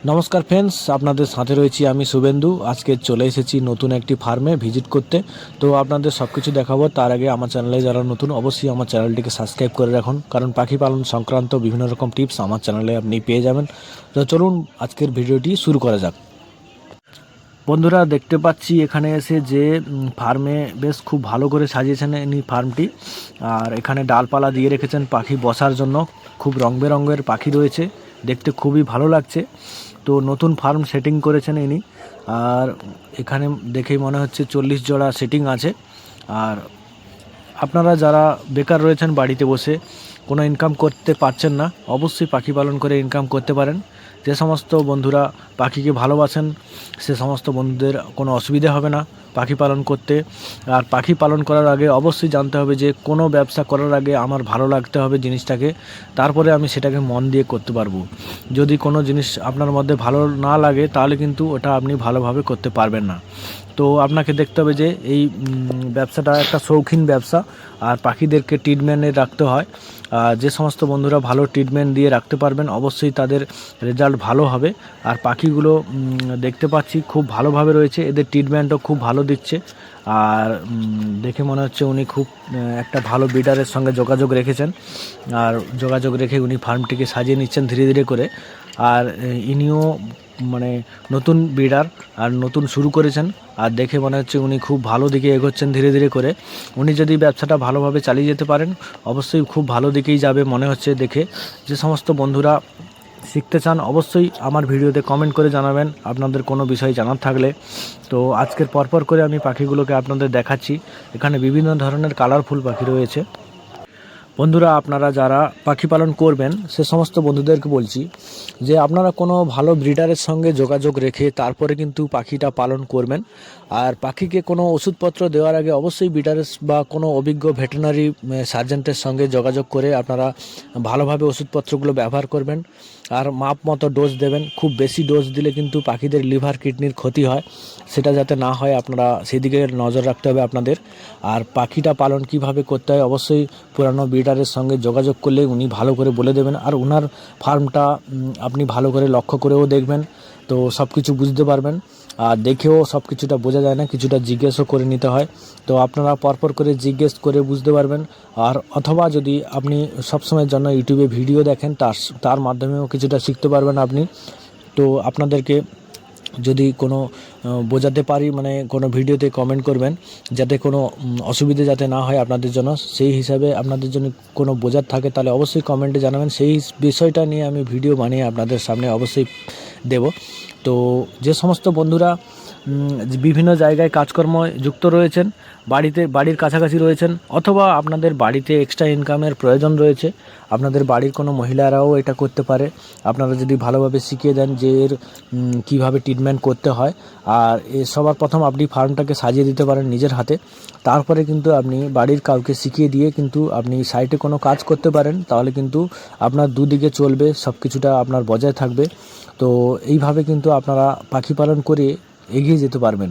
নমস্কার ফ্রেন্ডস, আপনাদের সাথে রয়েছি আমি শুভেন্দু। আজকে চলে এসেছি নতুন একটি ফার্মে ভিজিট করতে। তো আপনাদের সব কিছু দেখাবো। তার আগে আমার চ্যানেলে যারা নতুন, অবশ্যই আমার চ্যানেলটিকে সাবস্ক্রাইব করে রাখুন, কারণ পাখি পালন সংক্রান্ত বিভিন্ন রকম টিপস আমার চ্যানেলে আপনি পেয়ে যাবেন। তো চলুন আজকের ভিডিওটি শুরু করা যাক। বন্ধুরা, দেখতে পাচ্ছি এখানে এসে যে ফার্মে বেশ খুব ভালো করে সাজিয়েছেন ইনি ফার্মটি। আর এখানে ডালপালা দিয়ে রেখেছেন পাখি বসার জন্য। খুব রং বেরঙের পাখি রয়েছে, দেখতে খুবই ভালো লাগছে। তো নতুন ফার্ম সেটিং করেছেন ইনি। আর এখানে দেখেই মনে হচ্ছে 40 জোড়া সেটিং আছে। আর আপনারা যারা বেকার রয়েছেন, বাড়িতে বসে কোনো ইনকাম করতে পারছেন না, অবশ্যই পাখি পালন করে ইনকাম করতে পারেন। যে সমস্ত বন্ধুরা পাখিকে ভালোবাসেন, সে সমস্ত বন্ধুদের কোনো অসুবিধা হবে না পাখি পালন করতে। আর পাখি পালন করার আগে অবশ্যই জানতে হবে যে কোনো ব্যবসা করার আগে আমার ভালো লাগতে হবে জিনিসটাকে, তারপরে আমি সেটাকে মন দিয়ে করতে পারবো। যদি কোনো জিনিস আপনার মধ্যে ভালো না লাগে, তাহলে কিন্তু ওটা আপনি ভালোভাবে করতে পারবেন না। তো আপনাকে দেখতে হবে যে এই ব্যবসাটা একটা শৌখিন ব্যবসা। আর পাখিদেরকে ট্রিটমেন্টে রাখতে হয়। যে সমস্ত বন্ধুরা ভালো ট্রিটমেন্ট দিয়ে রাখতে পারবেন, অবশ্যই তাদের রেজাল্ট ভালো হবে। আর পাখিগুলো দেখতে পাচ্ছি খুব ভালোভাবে রয়েছে, এদের ট্রিটমেন্টও খুব ভালো দিচ্ছে। আর দেখে মনে হচ্ছে উনি খুব একটা ভালো ব্রিডারের সঙ্গে যোগাযোগ রেখেছেন। আর যোগাযোগ রেখে উনি ফার্মটিকে সাজিয়ে নিচ্ছেন ধীরে ধীরে করে। আর ইনিও মানে নতুন ব্রিডার, আর নতুন শুরু করেছেন। আর দেখে মনে হচ্ছে উনি খুব ভালো দিকে এগোচ্ছেন ধীরে ধীরে করে। উনি যদি ব্যবসাটা ভালোভাবে চালিয়ে যেতে পারেন, অবশ্যই খুব ভালো দিকেই যাবে মনে হচ্ছে দেখে। যে সমস্ত বন্ধুরা শিখতে চান, অবশ্যই আমার ভিডিওতে কমেন্ট করে জানাবেন আপনাদের কোনো বিষয় জানার থাকলে। তো আজকের পরপর করে আমি পাখিগুলোকে আপনাদের দেখাচ্ছি। এখানে বিভিন্ন ধরনের কালারফুল পাখি রয়েছে। বন্ধুরা, আপনারা যারা পাখি পালন করবেন, সে সমস্ত বন্ধুদেরকে বলছি যে আপনারা কোনো ভালো ব্রিডারের সঙ্গে যোগাযোগ রেখে তারপরে কিন্তু পাখিটা পালন করবেন। আর পাখিকে কোনো ওষুধপত্র দেওয়ার আগে অবশ্যই ব্রিডারের বা কোনো অভিজ্ঞ ভেটেরিনারি সার্জেন্টের সঙ্গে যোগাযোগ করে আপনারা ভালোভাবে ওষুধপত্রগুলো ব্যবহার করবেন। আর মাপ মতো ডোজ দেবেন। খুব বেশি ডোজ দিলে কিন্তু পাখিদের লিভার কিডনির ক্ষতি হয়, সেটা যাতে না হয় আপনারা সেদিকে নজর রাখতে হবে আপনাদের। আর পাখিটা পালন কিভাবে করতে হয়, অবশ্যই পুরানো ব্রিডারের সঙ্গে যোগাযোগ করলে উনি ভালো করে বলে দেবেন। আর ওনার ফার্মটা আপনি ভালো করে লক্ষ্য করেও দেখবেন, তো সব কিছু বুঝতে পারবেন। আর দেখেও সব কিছুটা বোঝা যায় না, কিছুটা জিজ্ঞেসও করে নিতে হয়। তো আপনারা পরপর করে জিজ্ঞেস করে বুঝতে পারবেন। আর অথবা যদি আপনি সবসময়ের জন্য ইউটিউবে ভিডিও দেখেন, তার মাধ্যমেও কিছুটা শিখতে পারবেন আপনি। তো আপনাদেরকে যদি কোনো বোঝাতে পারি, মানে কোনো ভিডিওতে কমেন্ট করবেন, যাতে কোনো অসুবিধা যাতে না হয় আপনাদের জন্য। সেই হিসাবে আপনাদের জন্য কোনো বোঝার থাকে, তাহলে অবশ্যই কমেন্টে জানাবেন। সেই বিষয়টা নিয়ে আমি ভিডিও বানিয়ে আপনাদের সামনে অবশ্যই দেব। তো যে সমস্ত বন্ধুরা বিভিন্ন জায়গায় কাজকর্ম যুক্ত রয়েছেন, বাড়ির কাছাকাছি রয়েছেন, অথবা আপনাদের বাড়িতে এক্সট্রা ইনকামের প্রয়োজন রয়েছে, আপনাদের বাড়ির কোনো মহিলারাও এটা করতে পারে। আপনারা যদি ভালোভাবে শিখিয়ে দেন যে এর কীভাবে ট্রিটমেন্ট করতে হয়। আর সবার প্রথম আপনি ফার্মটাকে সাজিয়ে দিতে পারেন নিজের হাতে। তারপরে কিন্তু আপনি বাড়ির কাউকে শিখিয়ে দিয়ে কিন্তু আপনি সাইটে কোনো কাজ করতে পারেন, তাহলে কিন্তু আপনার দুদিকে চলবে, সব কিছুটা আপনার বজায় থাকবে। তো এইভাবে কিন্তু আপনারা পাখি পালন করে এগিয়ে যেতে পারবেন।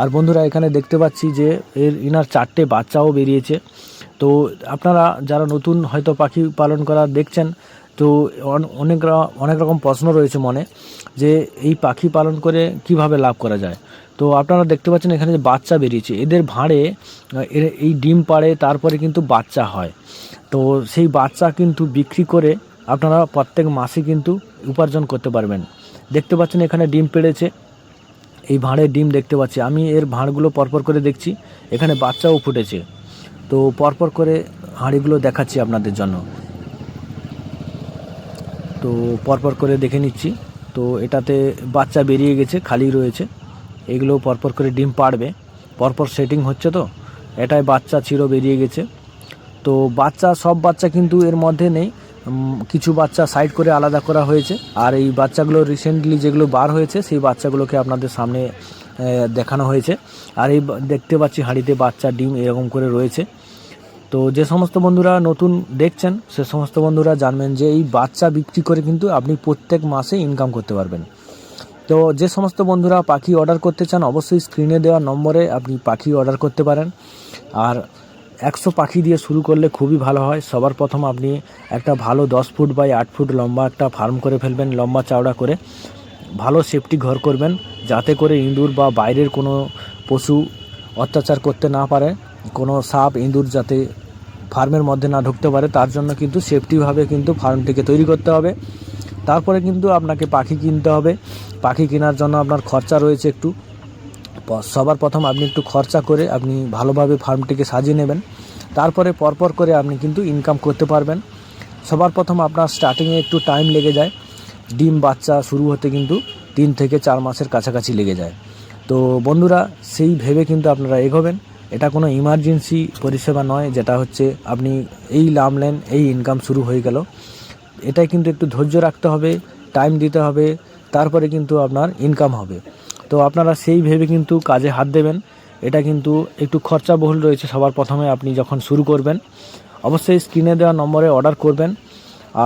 আর বন্ধুরা, এখানে দেখতে পাচ্ছি যে ইনার 4টে বাচ্চাও বেরিয়েছে। তো আপনারা যারা নতুন হয়তো পাখি পালন করা দেখছেন, তো অনেক রকম প্রশ্ন রয়েছে মনে, যে এই পাখি পালন করে কিভাবে লাভ করা যায়। তো আপনারা দেখতে পাচ্ছেন এখানে যে বাচ্চা বেরিয়েছে, এদের ভাঁড়ে এই ডিম পাড়ে, তারপরে কিন্তু বাচ্চা হয়। তো সেই বাচ্চা কিন্তু বিক্রি করে আপনারা প্রত্যেক মাসে কিন্তু উপার্জন করতে পারবেন। দেখতে পাচ্ছেন এখানে ডিম পেড়েছে, এই ভাঁড়ের ডিম দেখতে পাচ্ছি আমি। এর ভাঁড়গুলো পরপর করে দেখছি, এখানে বাচ্চাও ফুটেছে। তো পরপর করে হাঁড়িগুলো দেখাচ্ছি আপনাদের জন্য। তো পরপর করে দেখে নিচ্ছি। তো এটাতে বাচ্চা বেরিয়ে গেছে, খালি রয়েছে। এগুলো পরপর করে ডিম পাড়বে, পরপর সেটিং হচ্ছে। তো এটাই বাচ্চা ছিল, বেরিয়ে গেছে। তো সব বাচ্চা কিন্তু এর মধ্যে নেই, কিছু বাচ্চা সাইড করে আলাদা করা হয়েছে। আর এই বাচ্চাগুলো রিসেন্টলি যেগুলো বার হয়েছে, সেই বাচ্চাগুলোকে আপনাদের সামনে দেখানো হয়েছে। আর এই দেখতে পাচ্ছি হাঁড়িতে বাচ্চা ডিম এরকম করে রয়েছে। তো যে সমস্ত বন্ধুরা নতুন দেখছেন, সে সমস্ত বন্ধুরা জানবেন যে এই বাচ্চা বিক্রি করে কিন্তু আপনি প্রত্যেক মাসে ইনকাম করতে পারবেন। তো যে সমস্ত বন্ধুরা পাখি অর্ডার করতে চান, অবশ্যই স্ক্রিনে দেওয়া নম্বরে আপনি পাখি অর্ডার করতে পারেন। আর 100 পাখি দিয়ে শুরু করলে খুবই ভালো হয়। সবার প্রথম আপনি একটা ভালো 10 ফুট বাই 8 ফুট লম্বা একটা ফার্ম করে ফেলবেন, লম্বা চওড়া করে। ভালো সেফটি ঘর করবেন, যাতে করে ইঁদুর বা বাইরের কোনো পশু অত্যাচার করতে না পারে, কোনো সাপ ইঁদুর যাতে ফার্মের মধ্যে না ঢুকতে পারে, তার জন্য কিন্তু সেফটিভাবে কিন্তু ফার্মটিকে তৈরি করতে হবে। তারপরে কিন্তু আপনাকে পাখি কিনতে হবে। পাখি কেনার জন্য আপনার খরচা রয়েছে একটু। সবার প্রথম আপনি একটু খরচা করে আপনি ভালোভাবে ফার্মটিকে সাজিয়ে নেবেন, তারপরে পরপর করে আপনি কিন্তু ইনকাম করতে পারবেন। সবার প্রথম আপনার স্টার্টিংয়ে একটু টাইম লেগে যায়, ডিম বাচ্চা শুরু হতে কিন্তু 3 থেকে 4 মাসের কাছাকাছি লেগে যায়। তো বন্ধুরা, সেই ভেবে কিন্তু আপনারা এগোবেন। এটা কোনো ইমার্জেন্সি পরিষেবা নয় যেটা হচ্ছে আপনি এই নামলেন, এই ইনকাম শুরু হয়ে গেল। এটাই কিন্তু একটু ধৈর্য রাখতে হবে, টাইম দিতে হবে, তারপরে কিন্তু আপনার ইনকাম হবে। তো আপনারা সেই ভেবে কিন্তু কাজে হাত দেবেন। এটা কিন্তু একটু খরচাবহুল রয়েছে। সবার প্রথমে আপনি যখন শুরু করবেন, অবশ্যই স্ক্রিনে দেওয়া নম্বরে অর্ডার করবেন।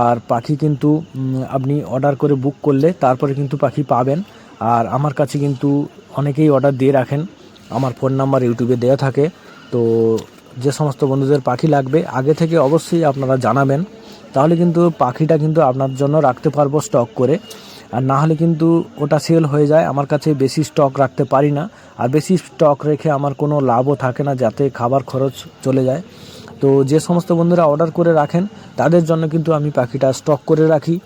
আর পাখি কিন্তু আপনি অর্ডার করে বুক করলে তারপরে কিন্তু পাখি পাবেন। আর আমার কাছে কিন্তু অনেকেই অর্ডার দিয়ে রাখেন, আমার ফোন নাম্বার ইউটিউবে দেওয়া থাকে। তো যে সমস্ত বন্ধুদের পাখি লাগবে আগে থেকে অবশ্যই আপনারা জানাবেন, তাহলে কিন্তু পাখিটা কিন্তু আপনার জন্য রাখতে পারবো স্টক করে। আর না হলে কিন্তু ওটা সেল হয়ে যায়। আমার কাছে বেশি স্টক রাখতে পারি না, আর বেশি স্টক রেখে আমার কোনো লাভও থাকে না, যাতে খাবার খরচ চলে যায়। তো যে সমস্ত বন্ধুরা অর্ডার করে রাখেন তাদের জন্য কিন্তু আমি পাখিটা স্টক করে রাখি।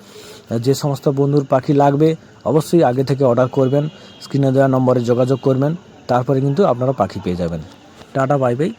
যে সমস্ত বন্ধুর পাখি লাগবে অবশ্যই আগে থেকে অর্ডার করবেন, স্ক্রিনে দেওয়া নম্বরে যোগাযোগ করবেন, তারপরে কিন্তু আপনারা পাখি পেয়ে যাবেন। Tata, bye bye.